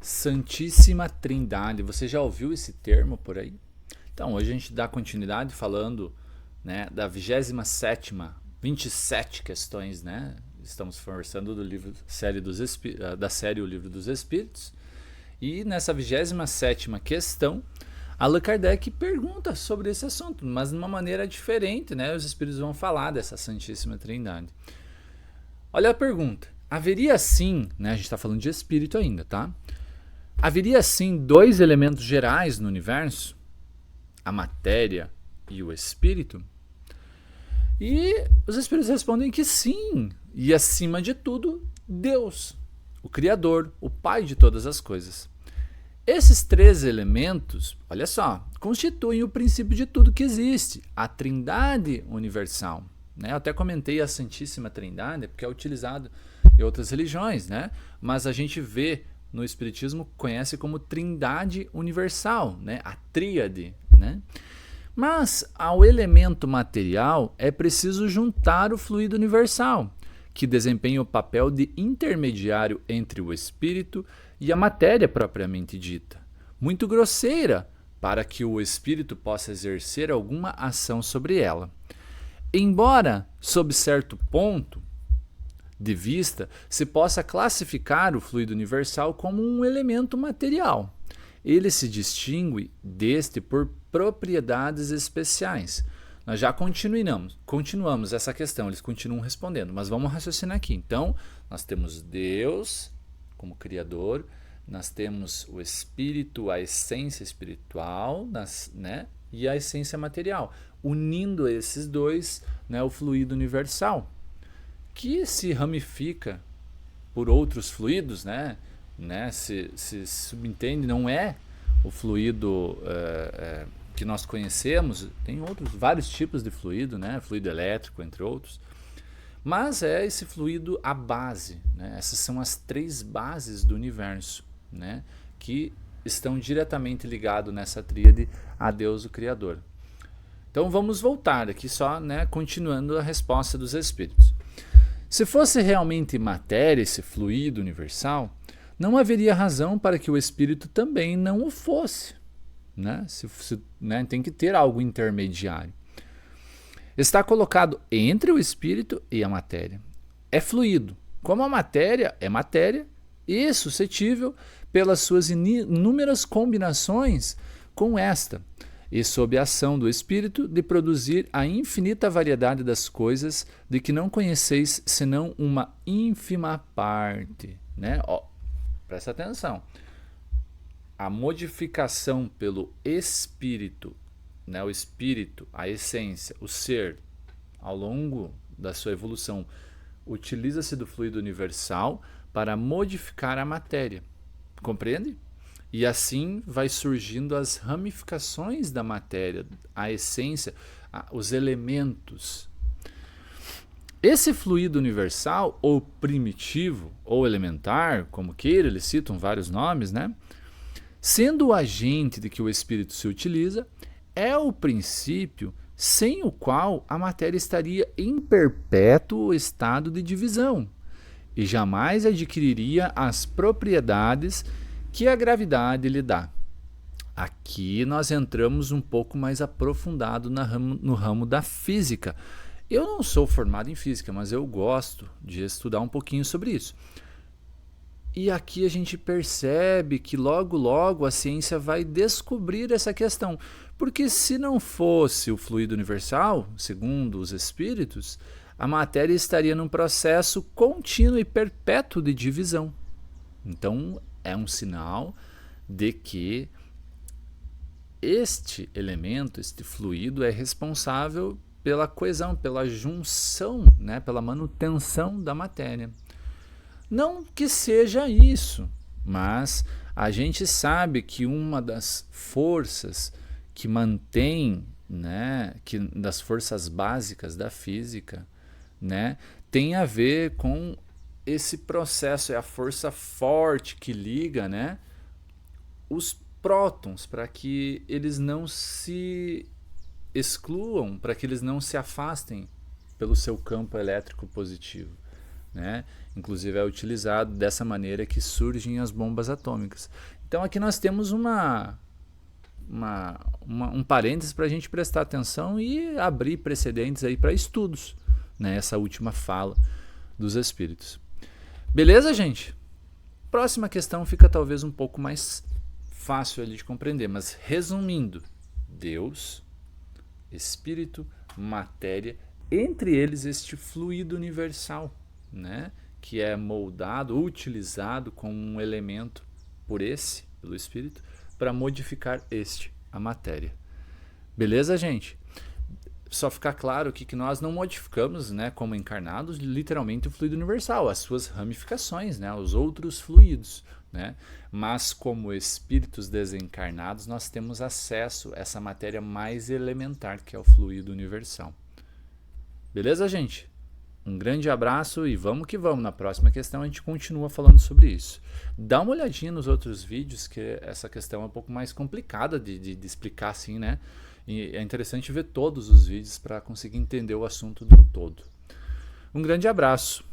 Santíssima Trindade. Você já ouviu esse termo por aí? Então, hoje a gente dá continuidade falando, né, da 27ª, 27 questões, né? Estamos conversando do livro da série O Livro dos Espíritos. E nessa 27ª questão, Allan Kardec pergunta sobre esse assunto, mas de uma maneira diferente, né? Os espíritos vão falar dessa Santíssima Trindade. Olha a pergunta. Haveria sim, né? A gente está falando de espírito ainda, tá? Haveria sim dois elementos gerais no universo? A matéria e o espírito? E os espíritos respondem que sim. E acima de tudo, Deus, o Criador, o Pai de todas as coisas. Esses três elementos, olha só, constituem o princípio de tudo que existe, a Trindade universal. Né? Eu até comentei a Santíssima Trindade, porque é utilizado em outras religiões, né? Mas a gente vê no Espiritismo, conhece como Trindade universal, né? A tríade. Né? Mas ao elemento material é preciso juntar o fluido universal, que desempenha o papel de intermediário entre o espírito e a matéria propriamente dita, muito grosseira para que o espírito possa exercer alguma ação sobre ela. Embora, sob certo ponto de vista, se possa classificar o fluido universal como um elemento material, ele se distingue deste por propriedades especiais. Nós já continuamos essa questão, eles continuam respondendo, mas vamos raciocinar aqui. Então, nós temos Deus como Criador, nós temos o Espírito, a essência espiritual, né, e a essência material, unindo esses dois, né, o fluido universal, que se ramifica por outros fluidos, né, se subentende, não é o fluido que nós conhecemos, tem vários tipos de fluido, né, fluido elétrico, entre outros, mas é esse fluido a base, né, essas são as três bases do universo, né, que estão diretamente ligados nessa tríade a Deus, o Criador. Então vamos voltar aqui só, né, continuando a resposta dos Espíritos. Se fosse realmente matéria, esse fluido universal, não haveria razão para que o espírito também não o fosse. Né? Né? Tem que ter algo intermediário. Está colocado entre o espírito e a matéria. É fluido. Como a matéria é matéria e suscetível pelas suas inúmeras combinações com esta, e sob a ação do espírito de produzir a infinita variedade das coisas de que não conheceis senão uma ínfima parte. Né? Presta atenção. A modificação pelo espírito, né? O espírito, a essência, o ser, ao longo da sua evolução, utiliza-se do fluido universal para modificar a matéria. Compreende? E assim vai surgindo as ramificações da matéria, a essência, os elementos. Esse fluido universal, ou primitivo, ou elementar, como queira, eles citam vários nomes, né? Sendo o agente de que o espírito se utiliza, é o princípio sem o qual a matéria estaria em perpétuo estado de divisão e jamais adquiriria as propriedades que a gravidade lhe dá. Aqui nós entramos um pouco mais aprofundado no ramo da física. Eu não sou formado em física, mas eu gosto de estudar um pouquinho sobre isso. E aqui a gente percebe que logo a ciência vai descobrir essa questão. Porque se não fosse o fluido universal, segundo os espíritos, a matéria estaria num processo contínuo e perpétuo de divisão. Então, é um sinal de que este elemento, este fluido, é responsável pela coesão, pela junção, né, pela manutenção da matéria. Não que seja isso, mas a gente sabe que uma das forças que mantém, né, das forças básicas da física, né, tem a ver com esse processo, é a força forte que liga, né, os prótons para que eles não se excluam, para que eles não se afastem pelo seu campo elétrico positivo. né? Inclusive é utilizado dessa maneira que surgem as bombas atômicas. Então aqui nós temos um parênteses para a gente prestar atenção e abrir precedentes aí para estudos, né? Essa última fala dos espíritos. Beleza, gente? Próxima questão fica talvez um pouco mais fácil ali de compreender, mas resumindo, Deus, Espírito, matéria, entre eles este fluido universal, né? Que é moldado, utilizado como um elemento pelo Espírito, para modificar a matéria. Beleza, gente? Só ficar claro aqui que nós não modificamos, né, como encarnados, literalmente o fluido universal, as suas ramificações, né, os outros fluidos, né? Mas como espíritos desencarnados, nós temos acesso a essa matéria mais elementar, que é o fluido universal. Beleza, gente? Um grande abraço e vamos que vamos. Na próxima questão a gente continua falando sobre isso. Dá uma olhadinha nos outros vídeos, que essa questão é um pouco mais complicada de explicar assim, né? E é interessante ver todos os vídeos para conseguir entender o assunto de um todo. Um grande abraço.